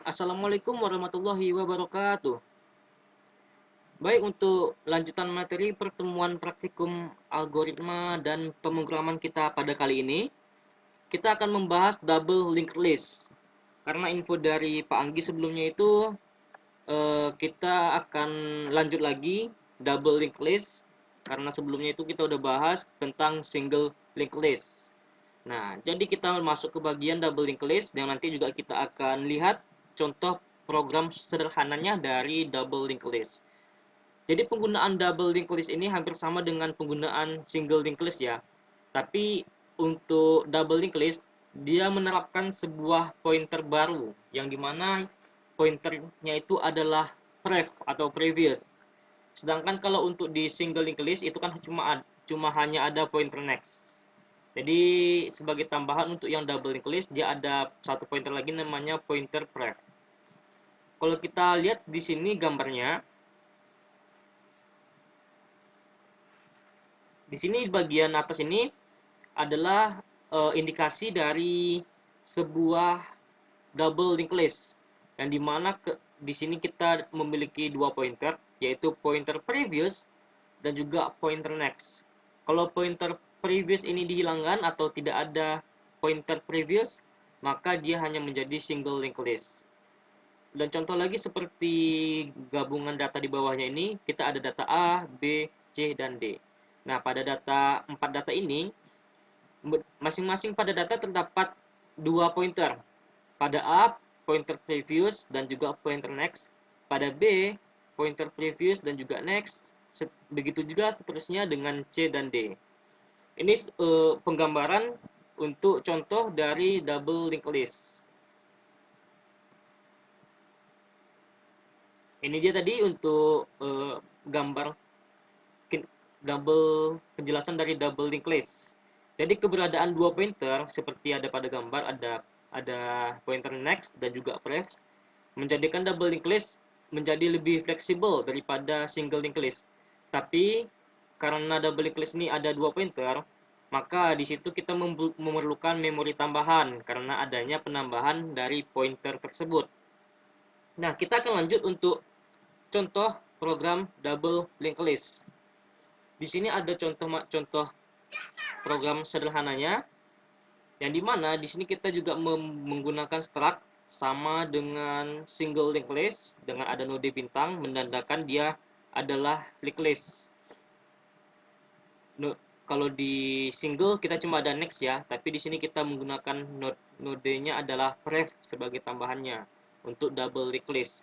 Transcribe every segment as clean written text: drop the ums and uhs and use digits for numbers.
Assalamualaikum warahmatullahi wabarakatuh. Baik, untuk lanjutan materi pertemuan praktikum algoritma dan pemrograman kita pada kali ini, kita akan membahas double linked list. Karena info dari Pak Anggi sebelumnya itu, kita akan lanjut lagi double linked list. Karena sebelumnya itu kita udah bahas tentang single linked list. Nah, jadi kita masuk ke bagian double linked list yang nanti juga kita akan lihat contoh program sederhananya dari double linked list. Jadi penggunaan double linked list ini hampir sama dengan penggunaan single linked list ya. Tapi untuk double linked list dia menerapkan sebuah pointer baru yang dimana pointernya itu adalah pref atau previous. Sedangkan kalau untuk di single linked list itu kan cuma hanya ada pointer next. Jadi sebagai tambahan untuk yang double linked list dia ada satu pointer lagi namanya pointer pref. Kalau kita lihat di sini gambarnya, di sini bagian atas ini adalah indikasi dari sebuah double linked list yang dimana di sini kita memiliki dua pointer, yaitu pointer previous dan juga pointer next. Kalau pointer previous ini dihilangkan atau tidak ada pointer previous, maka dia hanya menjadi single linked list. Dan contoh lagi seperti gabungan data di bawahnya ini, kita ada data A, B, C, dan D. Nah, pada empat data ini, masing-masing pada data terdapat dua pointer. Pada A, pointer previous dan juga pointer next. Pada B, pointer previous dan juga next. Begitu juga seterusnya dengan C dan D. Ini penggambaran untuk contoh dari double linked list. Ini dia tadi untuk gambar double penjelasan dari double linked list. Jadi keberadaan dua pointer seperti ada pada gambar, ada pointer next dan juga pref, menjadikan double linked list menjadi lebih fleksibel daripada single linked list. Tapi karena double linked list ini ada dua pointer, maka di situ kita memerlukan memori tambahan karena adanya penambahan dari pointer tersebut. Nah, kita akan lanjut untuk contoh program double linked list. Di sini ada contoh program sederhananya, yang dimana di sini kita juga menggunakan struct sama dengan single linked list dengan ada node bintang menandakan dia adalah linked list. Kalau di single kita cuma ada next ya, tapi di sini kita menggunakan nodenya adalah pref sebagai tambahannya untuk double linked list.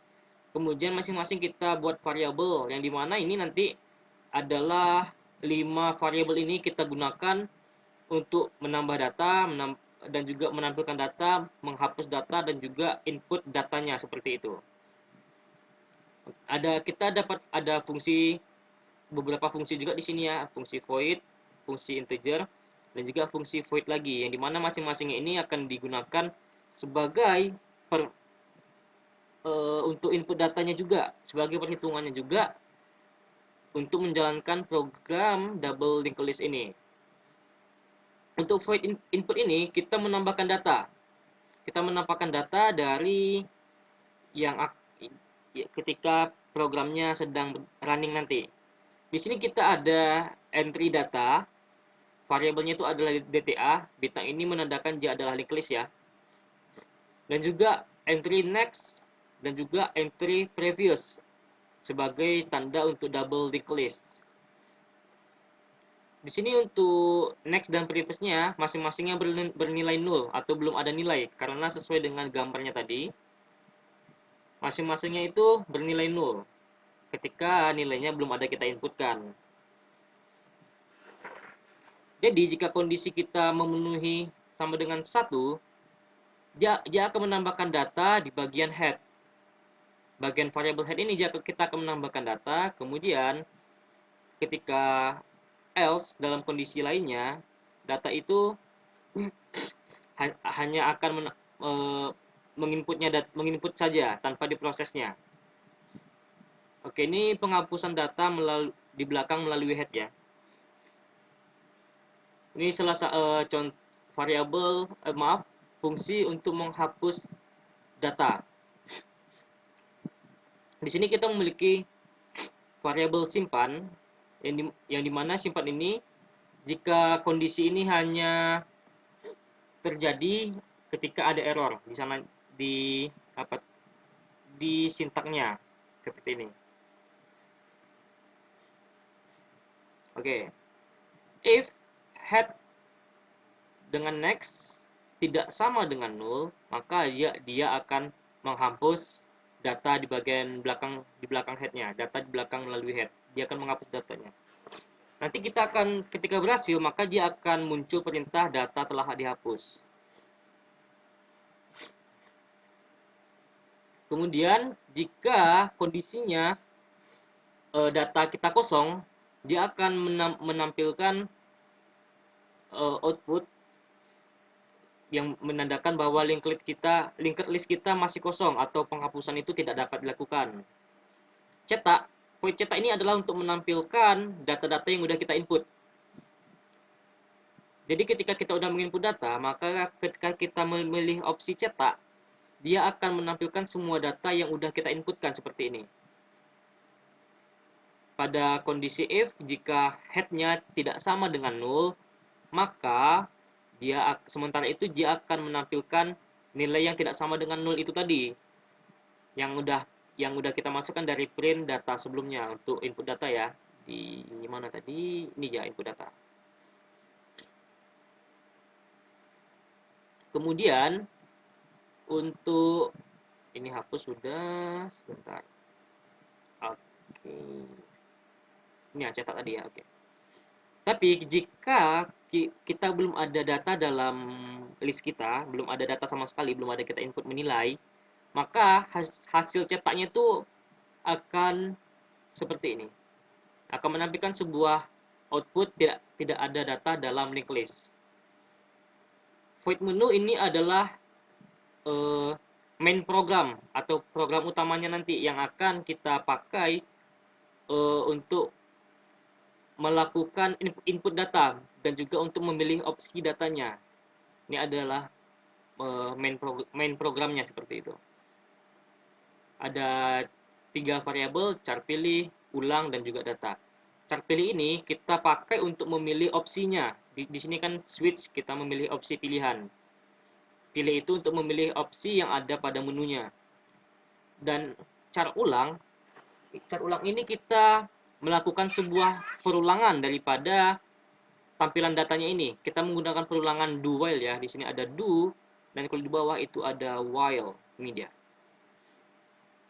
Kemudian masing-masing kita buat variabel yang dimana ini nanti adalah 5 variabel ini kita gunakan untuk menambah data dan juga menampilkan data, menghapus data dan juga input datanya seperti itu. Kita dapat ada beberapa fungsi juga di sini ya, fungsi void, fungsi integer dan juga fungsi void lagi yang dimana masing-masing ini akan digunakan sebagai untuk input datanya juga, sebagai perhitungannya juga untuk menjalankan program double linked list ini. Untuk void input ini kita menambahkan data. Kita menambahkan data dari yang ketika programnya sedang running nanti. Di sini kita ada entry data, variabelnya itu adalah DTA, bintang ini menandakan dia adalah linked list ya. Dan juga entry next dan juga entry previous sebagai tanda untuk double linked list. Di sini untuk next dan previousnya masing-masingnya bernilai 0 atau belum ada nilai karena sesuai dengan gambarnya tadi. Masing-masingnya itu bernilai 0 ketika nilainya belum ada kita inputkan. Jadi jika kondisi kita memenuhi sama dengan 1, dia akan menambahkan data di bagian head. Bagian variable head ini kita akan menambahkan data, kemudian ketika else dalam kondisi lainnya, data itu hanya akan menginput saja tanpa diprosesnya. Oke, ini penghapusan data di belakang melalui head ya. Ini salah satu variabel fungsi untuk menghapus data. Di sini kita memiliki variabel simpan yang dimana simpan ini jika kondisi ini hanya terjadi ketika ada error di sana di apa di sintaknya seperti ini. Oke. If head dengan next tidak sama dengan nul, maka dia akan menghapus data di belakang headnya, data di belakang melalui head. Dia akan menghapus datanya. Nanti ketika berhasil, maka dia akan muncul perintah data telah dihapus. Kemudian jika kondisinya data kita kosong, dia akan menampilkan output yang menandakan bahwa linked list kita masih kosong atau penghapusan itu tidak dapat dilakukan. Void cetak ini adalah untuk menampilkan data-data yang sudah kita input. Jadi ketika kita sudah menginput data, maka ketika kita memilih opsi cetak, dia akan menampilkan semua data yang sudah kita inputkan seperti ini. Pada kondisi if, jika head-nya tidak sama dengan nol, maka sementara itu dia akan menampilkan nilai yang tidak sama dengan nol itu tadi. Yang udah kita masukkan dari print data sebelumnya untuk input data ya. Di mana tadi? Ini ya input data. Kemudian untuk ini hapus sudah sebentar. Oke. Ini ya cetak tadi ya, oke. Tapi jika kita belum ada data dalam list kita, belum ada data sama sekali, belum ada kita input menilai, maka hasil cetaknya itu akan seperti ini. Akan menampilkan sebuah output tidak ada data dalam linked list. Void menu ini adalah main program atau program utamanya nanti yang akan kita pakai untuk melakukan input data dan juga untuk memilih opsi datanya. Ini adalah main programnya seperti itu. Ada 3 variabel, char pilih, ulang, dan juga data. Char pilih ini kita pakai untuk memilih opsinya. Di sini kan switch, kita memilih opsi pilihan. Pilih itu untuk memilih opsi yang ada pada menunya. Dan char ulang ini kita melakukan sebuah perulangan daripada tampilan datanya ini. Kita menggunakan perulangan do while ya. Di sini ada do dan kalau di bawah itu ada while. Ini dia.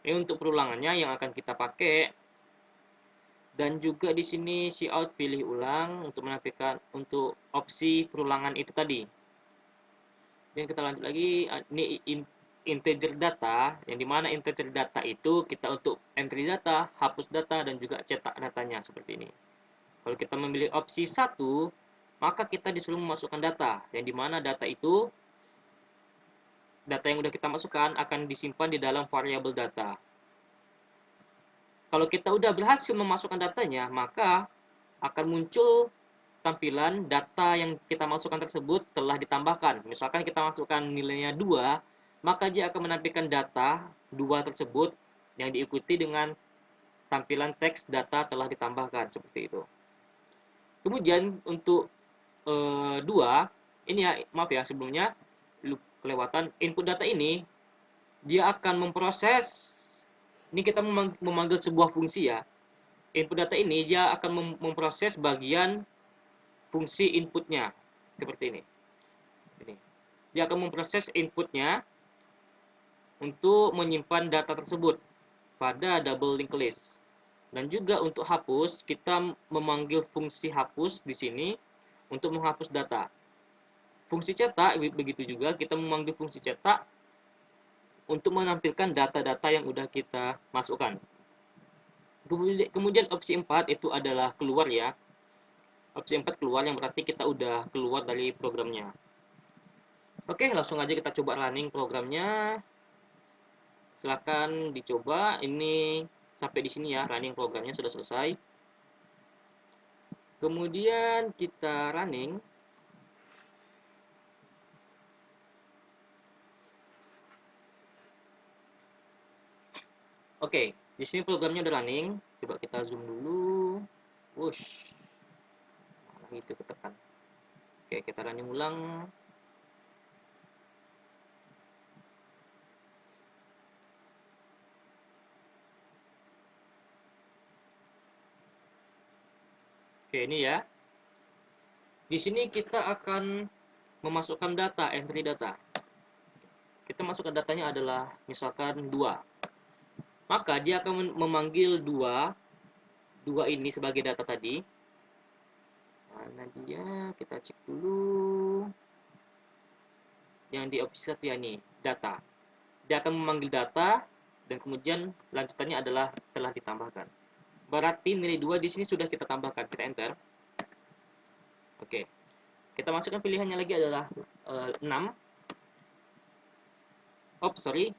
Ini untuk perulangannya yang akan kita pakai. Dan juga di sini cout pilih ulang untuk menampilkan untuk opsi perulangan itu tadi. Dan kita lanjut lagi, ini integer data, yang dimana integer data itu kita untuk entry data, hapus data, dan juga cetak datanya seperti ini. Kalau kita memilih opsi 1, maka kita disuruh memasukkan data, yang dimana data itu, data yang sudah kita masukkan akan disimpan di dalam variabel data. Kalau kita udah berhasil memasukkan datanya, maka akan muncul tampilan data yang kita masukkan tersebut telah ditambahkan. Misalkan kita masukkan nilainya 2, maka dia akan menampilkan data 2 tersebut yang diikuti dengan tampilan teks data telah ditambahkan seperti itu. Kemudian untuk 2, ini ya maaf ya sebelumnya kelewatan, input data ini dia akan memproses, ini kita memanggil sebuah fungsi ya. Input data ini dia akan memproses bagian fungsi inputnya seperti ini. Dia akan memproses inputnya untuk menyimpan data tersebut pada double linked list. Dan juga untuk hapus, kita memanggil fungsi hapus di sini untuk menghapus data. Fungsi cetak begitu juga, kita memanggil fungsi cetak untuk menampilkan data-data yang sudah kita masukkan. Kemudian opsi 4 itu adalah keluar ya. Opsi 4 keluar yang berarti kita udah keluar dari programnya. Oke, langsung aja kita coba running programnya. Silahkan dicoba. Ini sampai di sini ya, running programnya sudah selesai. Kemudian kita running. Oke, Di sini programnya udah running. Coba kita zoom dulu. Wush. Malah itu ketekan. Oke, kita running ulang. Oke, ini ya. Di sini kita akan memasukkan data, entry data. Kita masukkan datanya adalah misalkan 2. Maka dia akan memanggil 2 ini sebagai data tadi. Mana dia? Kita cek dulu. Yang di opsi 1 ya nih, data. Dia akan memanggil data dan kemudian lanjutannya adalah telah ditambahkan. Berarti nilai 2 di sini sudah kita tambahkan. Kita enter. Oke. Kita masukkan pilihannya lagi adalah 6. Sorry.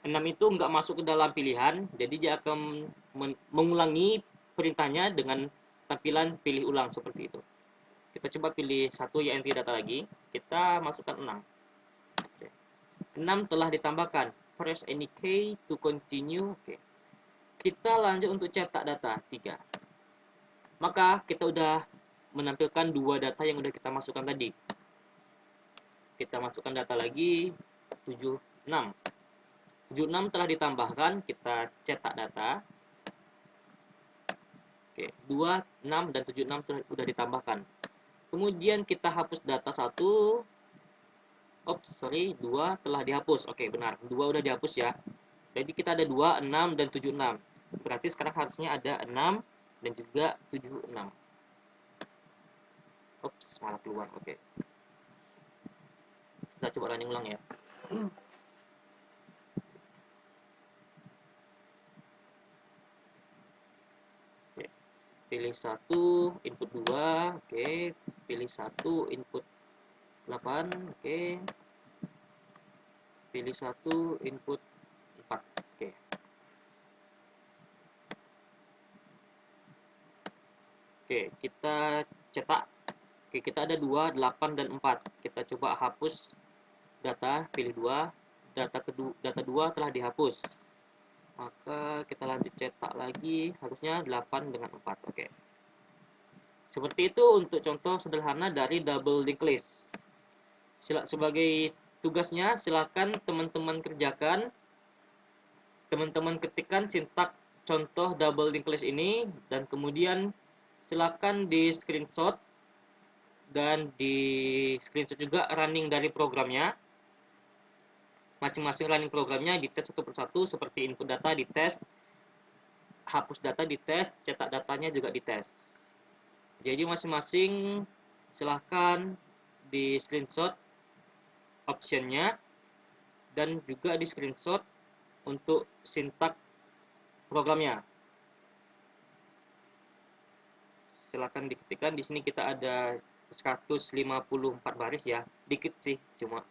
6 itu nggak masuk ke dalam pilihan, jadi dia akan mengulangi perintahnya dengan tampilan pilih ulang seperti itu. Kita coba pilih satu ya entry data lagi, kita masukkan 6. Oke. 6 telah ditambahkan. Press any key to continue. Oke. Kita lanjut untuk cetak data 3. Maka kita udah menampilkan 2 data yang udah kita masukkan tadi. Kita masukkan data lagi 76. 76 telah ditambahkan, kita cetak data. Oke, 2, 6 dan 76 sudah ditambahkan. Kemudian kita hapus data 1. Sorry, 2 telah dihapus. Oke, benar. 2 udah dihapus ya. Jadi kita ada 2, 6 dan 76. Berarti sekarang harusnya ada 6 dan juga 76. Malah keluar. Oke. Kita coba running ulang ya. Oke. Pilih 1, input 2. Oke. Pilih 1, input 8. Oke. Pilih 1, input 4. Oke. Oke, kita cetak. Oke, kita ada 2, 8 dan 4. Kita coba hapus data, pilih 2. Data 2 telah dihapus. Maka kita lanjut cetak lagi, harusnya 8 dengan 4. Oke. Seperti itu untuk contoh sederhana dari double linked list. Sebagai tugasnya silakan teman-teman kerjakan. Teman-teman ketikkan sintak contoh double linked list ini dan kemudian silakan di screenshot dan di screenshot juga running dari programnya. Masing-masing running programnya dites satu persatu, seperti input data dites, hapus data dites, cetak datanya juga dites. Jadi masing-masing silahkan di screenshot optionnya dan juga di screenshot untuk sintak programnya. Silahkan diketikkan. Di sini kita ada 154 baris ya, dikit sih, cuma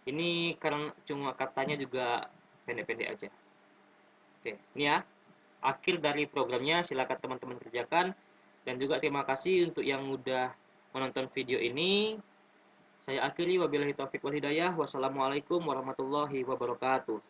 ini karena cuma katanya juga pendek-pendek aja. Oke, ini ya akhir dari programnya. Silakan teman-teman kerjakan dan juga terima kasih untuk yang udah menonton video ini. Saya akhiri, wabillahi taufik wal hidayah. Wassalamualaikum warahmatullahi wabarakatuh.